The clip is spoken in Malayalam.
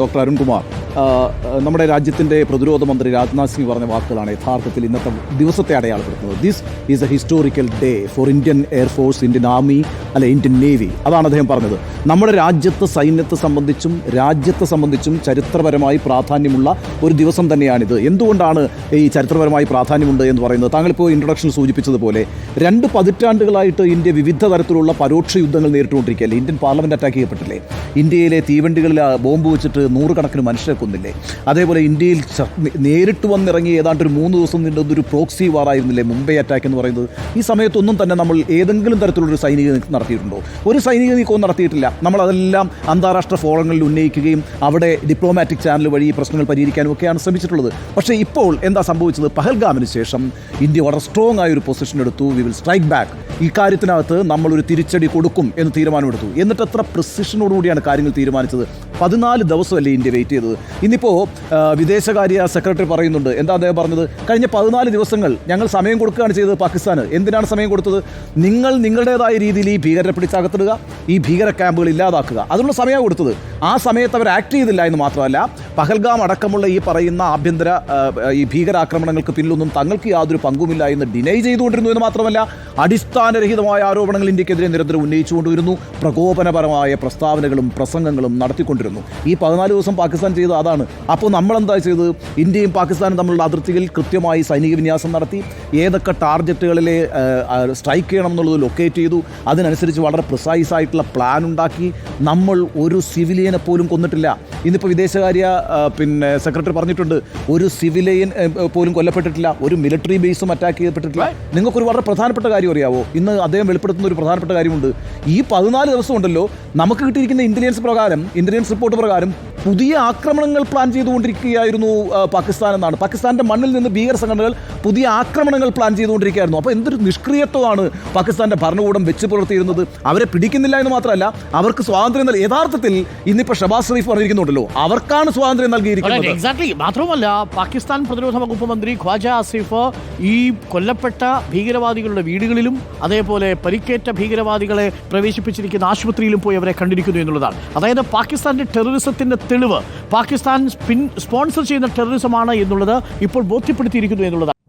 ഡോക്ടർ അരുൺകുമാർ, നമ്മുടെ രാജ്യത്തിൻ്റെ പ്രതിരോധ മന്ത്രി രാജ്നാഥ് സിംഗ് പറഞ്ഞ വാക്കുകളാണ് യഥാർത്ഥത്തിൽ ഇന്നത്തെ ദിവസത്തെ അടയാളപ്പെടുത്തുന്നത്. This is A historical day for Indian air force, Indian army, Indian navy. അതാണ് അദ്ദേഹം പറഞ്ഞത്. നമ്മുടെ സൈന്യത്തെ സംബന്ധിച്ചും ചരിത്രപരമായി പ്രാധാന്യമുള്ള ഒരു ദിവസം തന്നെയാണിത്. എന്തുകൊണ്ടാണ് ഈ ചരിത്രപരമായി പ്രാധാന്യമുണ്ട് എന്ന് പറയുന്നത്? താങ്കളിപ്പോൾ ഇൻട്രൊഡക്ഷൻ സൂചിപ്പിച്ചതുപോലെ 2 പതിറ്റാണ്ടുകളായിട്ട് ഇന്ത്യ വിവിധ തരത്തിലുള്ള പരോക്ഷ യുദ്ധങ്ങൾ നേരിട്ടുകൊണ്ടിരിക്കുകയല്ലേ. ഇന്ത്യൻ പാർലമെൻറ്റ് അറ്റാക്ക് ചെയ്യപ്പെട്ടില്ലേ? ഇന്ത്യയിലെ തീവണ്ടികളിൽ ബോംബ് വെച്ചിട്ട് 100 കണക്കിന് മനുഷ്യരെ കൊന്നില്ലേ? അതേപോലെ ഇന്ത്യയിൽ നേരിട്ട് വന്നിറങ്ങി ഏതാണ്ട് ഒരു 3 ദിവസം നീണ്ടുന്നൊരു പ്രോക്സി വാറായിരുന്നില്ലേ മുംബൈ അറ്റാക്ക് എന്ന് പറയുന്നത്? ഈ സമയത്തൊന്നും തന്നെ നമ്മൾ ഏതെങ്കിലും തരത്തിലുള്ളൊരു സൈനിക നീക്കം നടത്തിയിട്ടുണ്ടോ? ഒരു സൈനിക നീക്കവും നടത്തിയിട്ടില്ല. നമ്മളതെല്ലാം അന്താരാഷ്ട്ര ഫോറങ്ങളിൽ ഉന്നയിക്കുകയും അവിടെ ഡിപ്ലോമാറ്റിക് ചാനൽ വഴി ഈ പ്രശ്നങ്ങൾ പരിഹരിക്കാനും ഒക്കെയാണ് ശ്രമിച്ചിട്ടുള്ളത്. പക്ഷേ ഇപ്പോൾ എന്താ സംഭവിച്ചത്? പഹൽഗാമിന് ശേഷം ഇന്ത്യ വളരെ സ്ട്രോങ് ആയൊരു പൊസിഷൻ എടുത്തു. We will strike back. ഈ കാര്യത്തിനകത്ത് നമ്മളൊരു തിരിച്ചടി കൊടുക്കും എന്ന് തീരുമാനമെടുത്തു. എന്നിട്ട് എത്ര പ്രിസിഷനോടുകൂടിയാണ് കാര്യങ്ങൾ തീരുമാനിച്ചത്? 14 ദിവസമല്ലേ ഇന്ത്യ വെയിറ്റ് ചെയ്തത്. ഇന്നിപ്പോൾ വിദേശകാര്യ സെക്രട്ടറി പറയുന്നുണ്ട്. എന്താ അദ്ദേഹം പറഞ്ഞത്? കഴിഞ്ഞ 14 ദിവസങ്ങൾ ഞങ്ങൾ സമയം കൊടുക്കുകയാണ് ചെയ്തത് പാകിസ്ഥാന്. എന്തിനാണ് സമയം കൊടുത്തത്? നിങ്ങൾ നിങ്ങളുടേതായ രീതിയിൽ ഈ ഭീകരരെ പിടിച്ചകത്തിടുക, ഈ ഭീകര ക്യാമ്പുകൾ ഇല്ലാതാക്കുക, അതിനുള്ള സമയമാണ് കൊടുത്തത്. ആ സമയത്ത് അവർ ആക്ട് ചെയ്തില്ല എന്ന് മാത്രമല്ല, പഹൽഗാം അടക്കമുള്ള ഈ പറയുന്ന ആഭ്യന്തര ഈ ഭീകരാക്രമണങ്ങൾക്ക് പിന്നിലൊന്നും തങ്ങൾക്ക് യാതൊരു പങ്കുമില്ല എന്ന് ഡിനൈ ചെയ്തുകൊണ്ടിരുന്നു എന്ന് മാത്രമല്ല, അടിസ്ഥാനരഹിതമായ ആരോപണങ്ങൾ ഇന്ത്യക്കെതിരെ നിരന്തരം ഉന്നയിച്ചുകൊണ്ടിരുന്നു. പ്രകോപനപരമായ പ്രസ്താവനകളും പ്രസംഗങ്ങളും നടത്തിക്കൊണ്ടിരുന്നു. ഈ 14 ദിവസം പാകിസ്ഥാൻ ചെയ്തത് അതാണ്. അപ്പോൾ നമ്മളെന്താ ചെയ്തത്? ഇന്ത്യയും പാകിസ്ഥാനും തമ്മിലുള്ള അതിർത്തിയിൽ കൃത്യമായി സൈനിക വിന്യാസം നടത്തി, ഏതൊക്കെ ടാർഗറ്റുകളിലെ സ്ട്രൈക്ക് ചെയ്യണം എന്നുള്ളത് ലൊക്കേറ്റ് ചെയ്തു. അതിനനുസരിച്ച് വളരെ പ്രിസൈസ് ആയിട്ടുള്ള പ്ലാൻ ഉണ്ടാക്കി. നമ്മൾ ഒരു സിവിലിയനെ പോലും കൊന്നിട്ടില്ല. ഇന്നിപ്പോൾ വിദേശകാര്യ സെക്രട്ടറി പറഞ്ഞിട്ടുണ്ട്, ഒരു സിവിലിയൻ പോലും കൊല്ലപ്പെട്ടിട്ടില്ല, ഒരു മിലിറ്ററി ബേസും അറ്റാക്ക് ചെയ്യപ്പെട്ടിട്ടില്ല. നിങ്ങൾക്കൊരു വളരെ പ്രധാനപ്പെട്ട കാര്യം അറിയാവോ? ഇന്ന് അദ്ദേഹം വെളിപ്പെടുത്തുന്ന ഒരു പ്രധാനപ്പെട്ട കാര്യമുണ്ട്. ഈ 14 ദിവസം ഉണ്ടല്ലോ, നമുക്ക് കിട്ടിയിരിക്കുന്ന ഇന്റലിജൻസ് റിപ്പോർട്ട് പ്രകാരം പുതിയ ആക്രമണങ്ങൾ പ്ലാൻ ചെയ്തുകൊണ്ടിരിക്കുകയായിരുന്നു പാകിസ്ഥാൻ എന്നാണ്. പാകിസ്ഥാൻ്റെ മണ്ണിൽ നിന്ന് ഭീകര സംഘടനകൾ പുതിയ ആക്രമണങ്ങൾ പ്ലാൻ ചെയ്തുകൊണ്ടിരിക്കുകയായിരുന്നു. അപ്പോൾ എന്തൊരു നിഷ്ക്രിയത്വമാണ് പാകിസ്ഥാൻ്റെ ഭരണകൂടം വെച്ച് പുലർത്തിയിരുന്നത്. അവരെ പിടിക്കുന്നില്ല എന്ന് മാത്രമല്ല, അവർക്ക് സ്വാതന്ത്ര്യം നൽകി. യഥാർത്ഥത്തിൽ ഇന്നിപ്പോൾ ഷബാസ് ഷെരീഫ് പറഞ്ഞിരിക്കുന്നുണ്ടല്ലോ, അവർക്കാണ് സ്വാതന്ത്ര്യം നൽകിയിരിക്കുന്നത്. എക്സാക്ട്ലി. മാത്രമല്ല, പാകിസ്ഥാൻ പ്രതിരോധ വകുപ്പ് മന്ത്രി ഖ്വാജ ആസിഫ് ഈ കൊല്ലപ്പെട്ട ഭീകരവാദികളുടെ വീടുകളിലും അതേപോലെ പരിക്കേറ്റ ഭീകരവാദികളെ പ്രവേശിപ്പിച്ചിരിക്കുന്ന ആശുപത്രിയിലും പോയി അവരെ കണ്ടിരിക്കുന്നു എന്നുള്ളതാണ്. അതായത് പാകിസ്ഥാന്റെ ടെററിസത്തിന്റെ തെളിവ് പാകിസ്ഥാൻ സ്പോൺസർ ചെയ്യുന്ന ടെററിസമാണ് എന്നുള്ളത് ഇപ്പോൾ ബോധ്യപ്പെടുത്തിയിരിക്കുന്നു എന്നുള്ളതാണ്.